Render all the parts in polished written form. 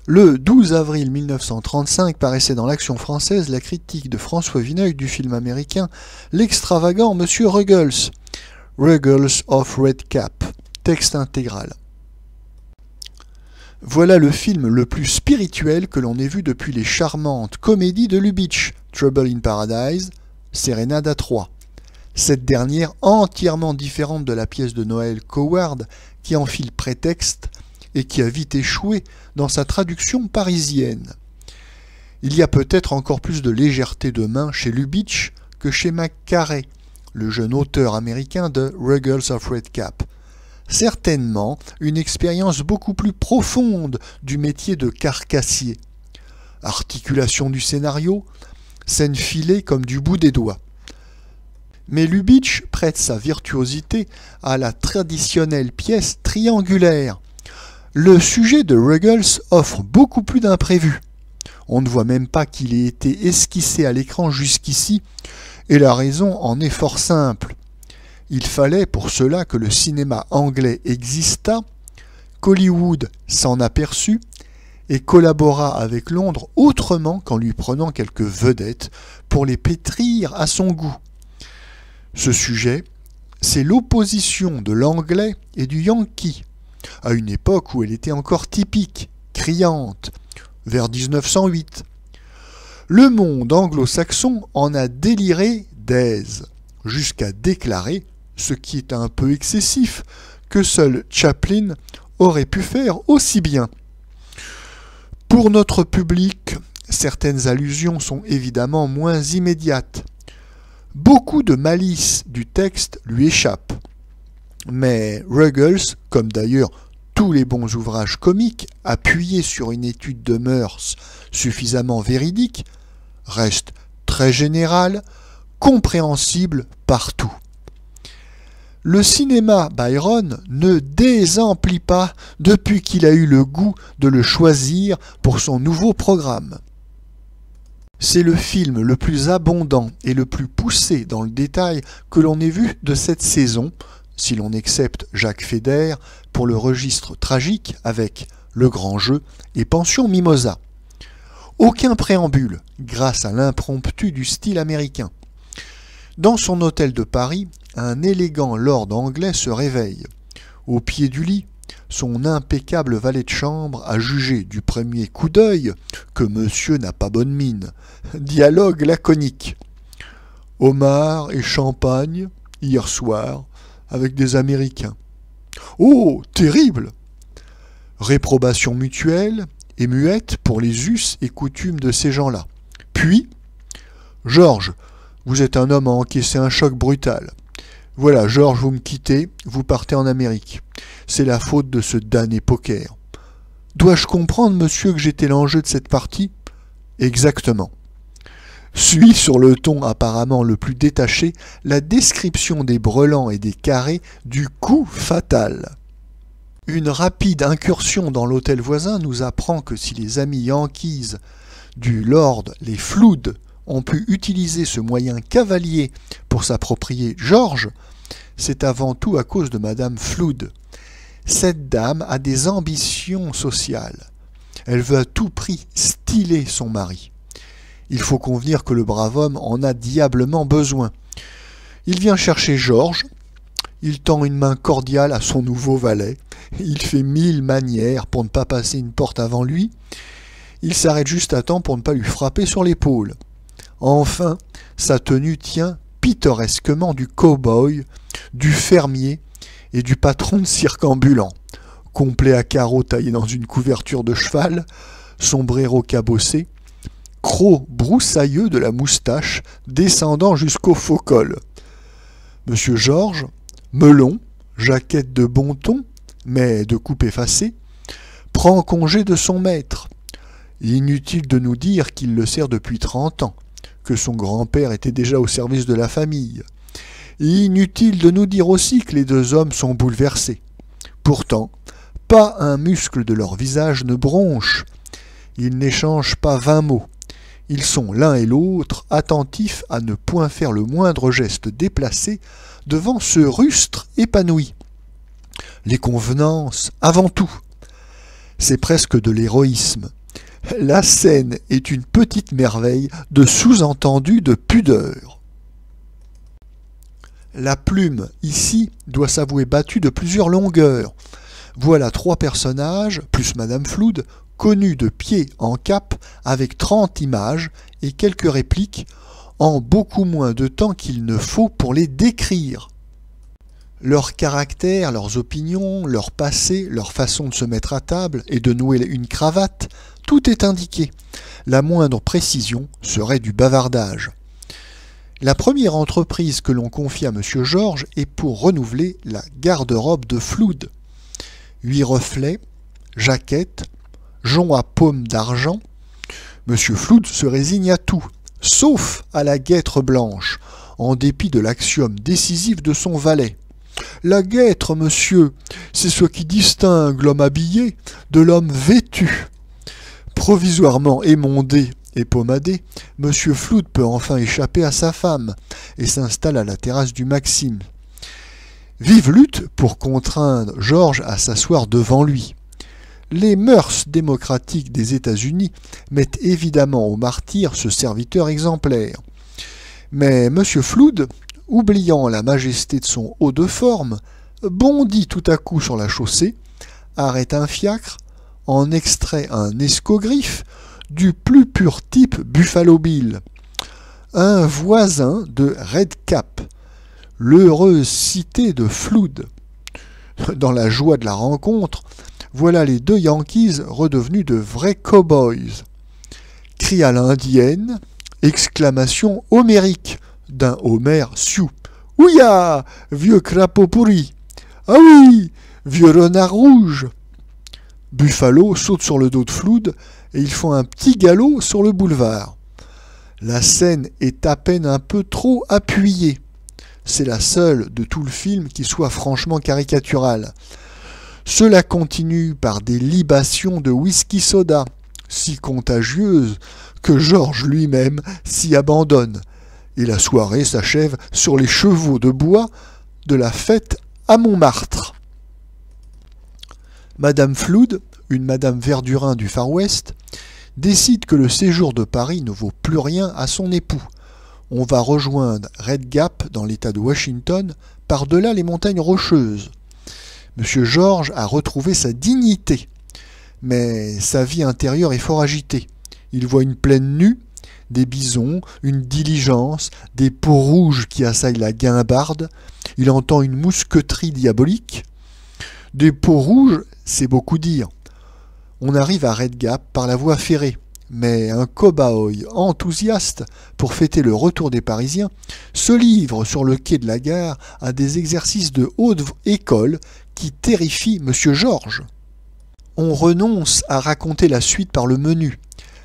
Le 12 avril 1935 paraissait dans l'Action française la critique de François Vineuil du film américain L'extravagant Monsieur Ruggles, Ruggles of Red Cap, texte intégral. Voilà le film le plus spirituel que l'on ait vu depuis les charmantes comédies de Lubitsch, Trouble in Paradise, Sérénade à Troyes. Cette dernière entièrement différente de la pièce de Noël Coward qui en fit le prétexte et qui a vite échoué dans sa traduction parisienne. Il y a peut-être encore plus de légèreté de main chez Lubitsch que chez McCarey, le jeune auteur américain de Ruggles of Red Cap. Certainement une expérience beaucoup plus profonde du métier de carcassier. Articulation du scénario, scène filée comme du bout des doigts. Mais Lubitsch prête sa virtuosité à la traditionnelle pièce triangulaire. Le sujet de Ruggles offre beaucoup plus d'imprévus. On ne voit même pas qu'il ait été esquissé à l'écran jusqu'ici, et la raison en est fort simple. Il fallait pour cela que le cinéma anglais existât, qu'Hollywood s'en aperçut et collabora avec Londres autrement qu'en lui prenant quelques vedettes pour les pétrir à son goût. Ce sujet, c'est l'opposition de l'anglais et du yankee, à une époque où elle était encore typique, criante, vers 1908. Le monde anglo-saxon en a déliré d'aise, jusqu'à déclarer, ce qui est un peu excessif, que seul Chaplin aurait pu faire aussi bien. Pour notre public, certaines allusions sont évidemment moins immédiates. Beaucoup de malice du texte lui échappe. Mais Ruggles, comme d'ailleurs tous les bons ouvrages comiques appuyés sur une étude de mœurs suffisamment véridique, reste très général, compréhensible partout. Le cinéma Byron ne désemplit pas depuis qu'il a eu le goût de le choisir pour son nouveau programme. C'est le film le plus abondant et le plus poussé dans le détail que l'on ait vu de cette saison, si l'on accepte Jacques Feder pour le registre tragique avec Le Grand Jeu et Pension Mimosa. Aucun préambule, grâce à l'impromptu du style américain. Dans son hôtel de Paris, un élégant lord anglais se réveille. Au pied du lit, son impeccable valet de chambre a jugé du premier coup d'œil que monsieur n'a pas bonne mine. Dialogue laconique. Homard et champagne, hier soir, avec des Américains. Oh, terrible! Réprobation mutuelle et muette pour les us et coutumes de ces gens-là. Puis, Georges, vous êtes un homme à encaisser un choc brutal. Voilà, Georges, vous me quittez, vous partez en Amérique. C'est la faute de ce damné poker. Dois-je comprendre, monsieur, que j'étais l'enjeu de cette partie? Exactement. Suit sur le ton apparemment le plus détaché la description des brelans et des carrés du coup fatal. Une rapide incursion dans l'hôtel voisin nous apprend que si les amis yankees du lord, les Flood, ont pu utiliser ce moyen cavalier pour s'approprier Georges, c'est avant tout à cause de Madame Flood. Cette dame a des ambitions sociales. Elle veut à tout prix styler son mari. Il faut convenir que le brave homme en a diablement besoin. Il vient chercher Georges, il tend une main cordiale à son nouveau valet, il fait 1000 manières pour ne pas passer une porte avant lui, il s'arrête juste à temps pour ne pas lui frapper sur l'épaule. Enfin, sa tenue tient pittoresquement du cow-boy, du fermier et du patron de cirque ambulant, complet à carreaux taillé dans une couverture de cheval, sombrero cabossé, croc broussailleux de la moustache descendant jusqu'au faux col. Monsieur Georges, melon, jaquette de bon ton, mais de coupe effacée, prend congé de son maître. Inutile de nous dire qu'il le sert depuis 30 ans, que son grand-père était déjà au service de la famille. Inutile de nous dire aussi que les deux hommes sont bouleversés. Pourtant, pas un muscle de leur visage ne bronche. Ils n'échangent pas 20 mots. Ils sont l'un et l'autre attentifs à ne point faire le moindre geste déplacé devant ce rustre épanoui. Les convenances avant tout. C'est presque de l'héroïsme. La scène est une petite merveille de sous-entendu de pudeur. La plume, ici, doit s'avouer battue de plusieurs longueurs. Voilà 3 personnages, plus Madame Flood, connus de pied en cap, avec 30 images et quelques répliques, en beaucoup moins de temps qu'il ne faut pour les décrire. Leur caractère, leurs opinions, leur passé, leur façon de se mettre à table et de nouer une cravate, tout est indiqué. La moindre précision serait du bavardage. La première entreprise que l'on confie à M. Georges est pour renouveler la garde-robe de Flood. 8 reflets, jaquettes, joncs à paume d'argent. M. Flood se résigne à tout, sauf à la guêtre blanche, en dépit de l'axiome décisif de son valet. La guêtre, monsieur, c'est ce qui distingue l'homme habillé de l'homme vêtu. Provisoirement émondé et pommadé, M. Flood peut enfin échapper à sa femme et s'installe à la terrasse du Maxime. Vive lutte pour contraindre Georges à s'asseoir devant lui. Les mœurs démocratiques des États-Unis mettent évidemment au martyre ce serviteur exemplaire. Mais M. Flood, oubliant la majesté de son haut de forme, bondit tout à coup sur la chaussée, arrête un fiacre, en extrait un escogriffe du plus pur type Buffalo Bill, un voisin de Red Cap, l'heureuse cité de Flood. Dans la joie de la rencontre, voilà les 2 Yankees redevenus de vrais cow-boys. Cri à l'indienne, exclamation homérique d'un Homère Sioux. Ouya, vieux crapaud pourri! Ah oui, vieux renard rouge! Buffalo saute sur le dos de Flood et ils font un petit galop sur le boulevard. La scène est à peine un peu trop appuyée. C'est la seule de tout le film qui soit franchement caricaturale. Cela continue par des libations de whisky soda, si contagieuses que Georges lui-même s'y abandonne, et la soirée s'achève sur les chevaux de bois de la fête à Montmartre. Madame Flood, une Madame Verdurin du Far West, décide que le séjour de Paris ne vaut plus rien à son époux. On va rejoindre Red Gap dans l'État de Washington, par-delà les montagnes rocheuses. M. Georges a retrouvé sa dignité, mais sa vie intérieure est fort agitée. Il voit une plaine nue, des bisons, une diligence, des peaux rouges qui assaillent la guimbarde. Il entend une mousqueterie diabolique. Des peaux rouges, c'est beaucoup dire. On arrive à Red Gap par la voie ferrée, mais un cow-boy enthousiaste pour fêter le retour des Parisiens se livre sur le quai de la gare à des exercices de haute école qui terrifient M. Georges. On renonce à raconter la suite par le menu,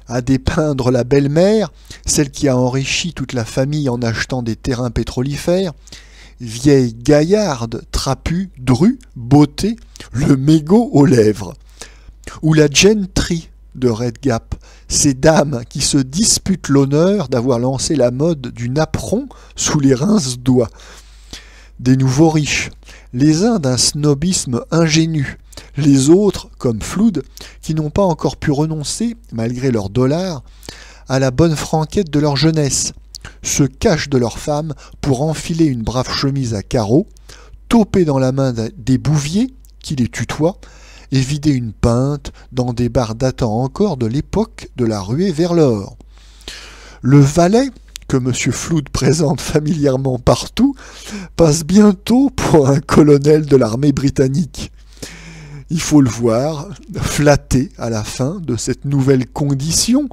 à dépeindre la belle-mère, celle qui a enrichi toute la famille en achetant des terrains pétrolifères, vieille gaillarde, trapue, drue, beauté, le mégot aux lèvres. Ou la gentry de Red Gap, ces dames qui se disputent l'honneur d'avoir lancé la mode du napperon sous les rince-doigts. Des nouveaux riches, les uns d'un snobisme ingénu, les autres, comme Flood, qui n'ont pas encore pu renoncer, malgré leurs dollars, à la bonne franquette de leur jeunesse, se cachent de leurs femmes pour enfiler une brave chemise à carreaux, toper dans la main des bouviers qui les tutoient, et vider une pinte dans des bars datant encore de l'époque de la ruée vers l'or. Le valet, que M. Flood présente familièrement partout, passe bientôt pour un colonel de l'armée britannique. Il faut le voir, flatté à la fin de cette nouvelle condition,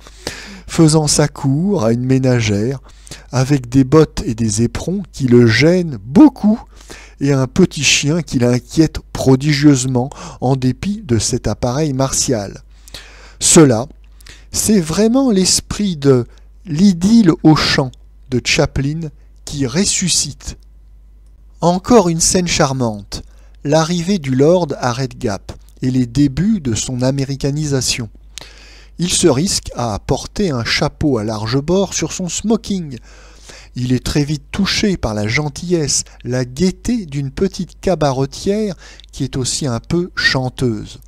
faisant sa cour à une ménagère, avec des bottes et des éperons qui le gênent beaucoup, et un petit chien qui l'inquiète prodigieusement en dépit de cet appareil martial. Cela, c'est vraiment l'esprit de l'idylle au champ de Chaplin qui ressuscite. Encore une scène charmante, l'arrivée du Lord à Red Gap et les débuts de son américanisation. Il se risque à porter un chapeau à large bord sur son smoking. Il est très vite touché par la gentillesse, la gaieté d'une petite cabaretière qui est aussi un peu chanteuse.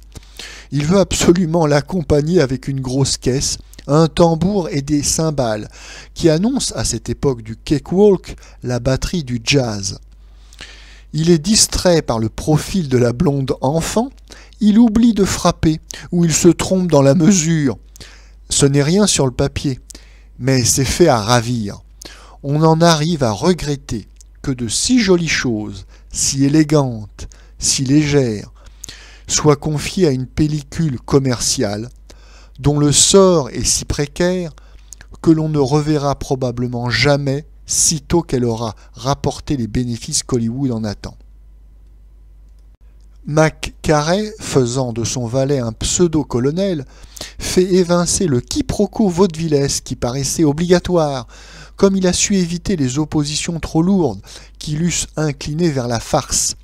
Il veut absolument l'accompagner avec une grosse caisse, un tambour et des cymbales, qui annoncent à cette époque du cakewalk la batterie du jazz. Il est distrait par le profil de la blonde enfant, il oublie de frapper, ou il se trompe dans la mesure. Ce n'est rien sur le papier, mais c'est fait à ravir. On en arrive à regretter que de si jolies choses, si élégantes, si légères, soient confiées à une pellicule commerciale, dont le sort est si précaire que l'on ne reverra probablement jamais sitôt qu'elle aura rapporté les bénéfices qu'Hollywood en attend. Mac Carey, faisant de son valet un pseudo-colonel, fait évincer le quiproquo vaudevillesque qui paraissait obligatoire, comme il a su éviter les oppositions trop lourdes qui l'eussent incliné vers la farce.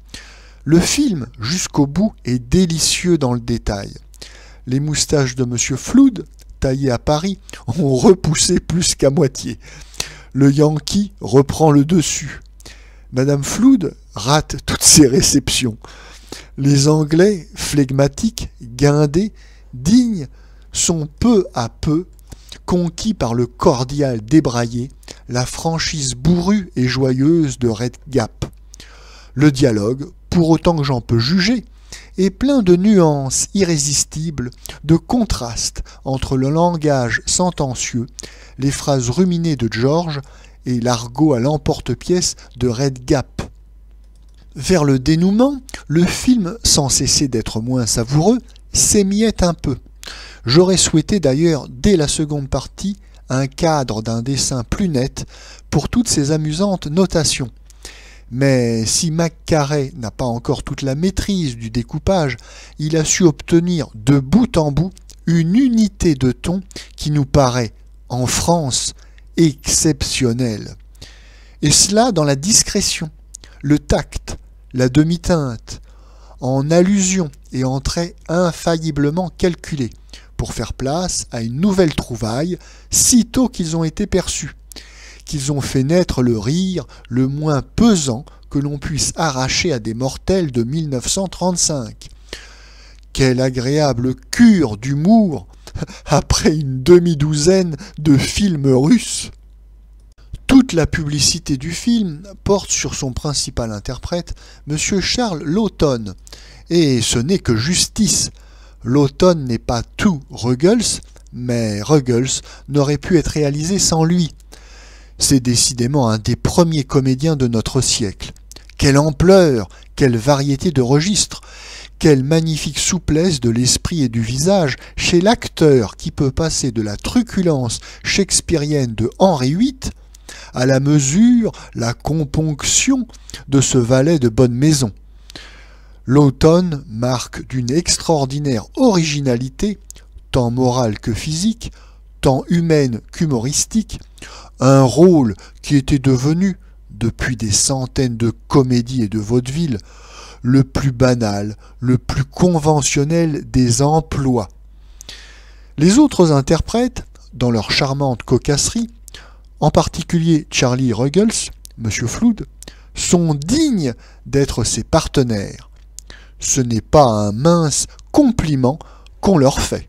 Le film, jusqu'au bout, est délicieux dans le détail. Les moustaches de M. Flood, taillées à Paris, ont repoussé plus qu'à moitié. Le Yankee reprend le dessus. Madame Flood rate toutes ses réceptions. Les Anglais, flegmatiques, guindés, dignes, sont peu à peu conquis par le cordial débraillé, la franchise bourrue et joyeuse de Red Gap. Le dialogue, pour autant que j'en peux juger, est plein de nuances irrésistibles, de contrastes entre le langage sentencieux, les phrases ruminées de George et l'argot à l'emporte-pièce de Red Gap. Vers le dénouement, le film, sans cesser d'être moins savoureux, s'émiette un peu. J'aurais souhaité d'ailleurs, dès la seconde partie, un cadre d'un dessin plus net pour toutes ces amusantes notations. Mais si Mac Carey n'a pas encore toute la maîtrise du découpage, il a su obtenir de bout en bout une unité de ton qui nous paraît, en France, exceptionnelle. Et cela dans la discrétion, le tact, la demi-teinte, en allusion et en traits infailliblement calculés, pour faire place à une nouvelle trouvaille, sitôt qu'ils ont été perçus, qu'ils ont fait naître le rire le moins pesant que l'on puisse arracher à des mortels de 1935. Quelle agréable cure d'humour après une demi-douzaine de films russes! Toute la publicité du film porte sur son principal interprète, M. Charles Laughton, et ce n'est que justice. Laughton n'est pas tout Ruggles, mais Ruggles n'aurait pu être réalisé sans lui. C'est décidément un des premiers comédiens de notre siècle. Quelle ampleur, quelle variété de registres, quelle magnifique souplesse de l'esprit et du visage chez l'acteur qui peut passer de la truculence shakespearienne de Henri VIII à la mesure, la componction de ce valet de bonne maison. Laughton marque d'une extraordinaire originalité, tant morale que physique, tant humaine qu'humoristique, un rôle qui était devenu, depuis des centaines de comédies et de vaudevilles, le plus banal, le plus conventionnel des emplois. Les autres interprètes, dans leur charmante cocasserie, en particulier Charlie Ruggles, M. Flood, sont dignes d'être ses partenaires. Ce n'est pas un mince compliment qu'on leur fait.